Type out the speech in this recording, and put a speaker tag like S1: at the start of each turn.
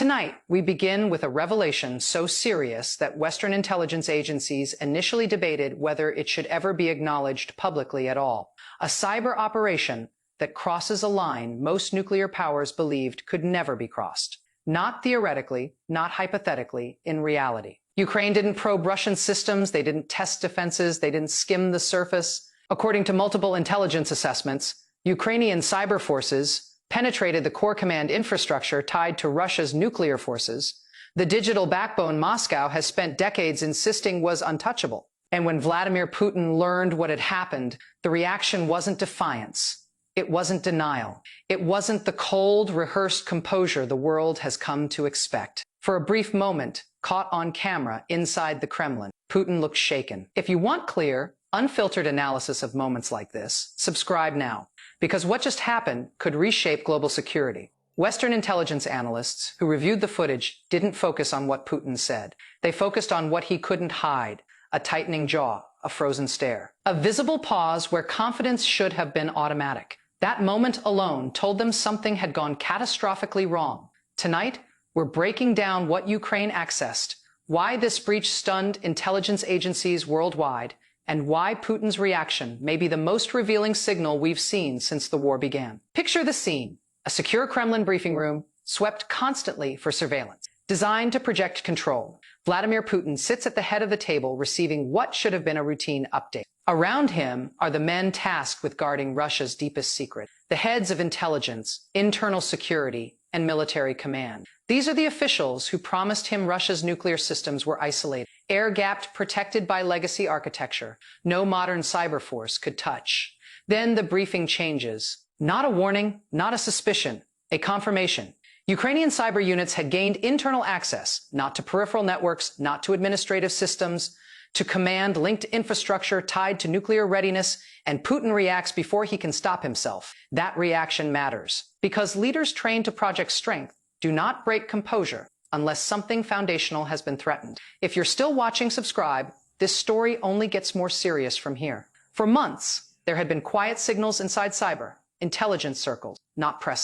S1: Tonight, we begin with a revelation so serious that Western intelligence agencies initially debated whether it should ever be acknowledged publicly at all. A cyber operation that crosses a line most nuclear powers believed could never be crossed. Not theoretically, not hypothetically, in reality. Ukraine didn't probe Russian systems, they didn't test defenses, they didn't skim the surface. According to multiple intelligence assessments, Ukrainian cyber forces penetrated the core command infrastructure tied to Russia's nuclear forces, the digital backbone Moscow has spent decades insisting was untouchable. And when Vladimir Putin learned what had happened, the reaction wasn't defiance. It wasn't denial. It wasn't the cold, rehearsed composure the world has come to expect. For a brief moment, caught on camera inside the Kremlin, Putin looked shaken. If you want clear, unfiltered analysis of moments like this, subscribe now. Because what just happened could reshape global security. Western intelligence analysts who reviewed the footage didn't focus on what Putin said. They focused on what he couldn't hide: a tightening jaw, a frozen stare, a visible pause where confidence should have been automatic. That moment alone told them something had gone catastrophically wrong. Tonight, we're breaking down what Ukraine accessed, why this breach stunned intelligence agencies worldwide, and why Putin's reaction may be the most revealing signal we've seen since the war began. Picture the scene: a secure Kremlin briefing room, swept constantly for surveillance. Designed to project control, Vladimir Putin sits at the head of the table receiving what should have been a routine update. Around him are the men tasked with guarding Russia's deepest secret, the heads of intelligence, internal security, and military command. These are the officials who promised him Russia's nuclear systems were isolated, air-gapped, protected by legacy architecture. No modern cyber force could touch. Then the briefing changes. Not a warning, not a suspicion, a confirmation. Ukrainian cyber units had gained internal access, not to peripheral networks, not to administrative systems, to command-linked infrastructure tied to nuclear readiness, and Putin reacts before he can stop himself. That reaction matters, because leaders trained to project strength do not break composure unless something foundational has been threatened. If you're still watching, subscribe. This story only gets more serious from here. For months, there had been quiet signals inside cyber, intelligence circles, not press.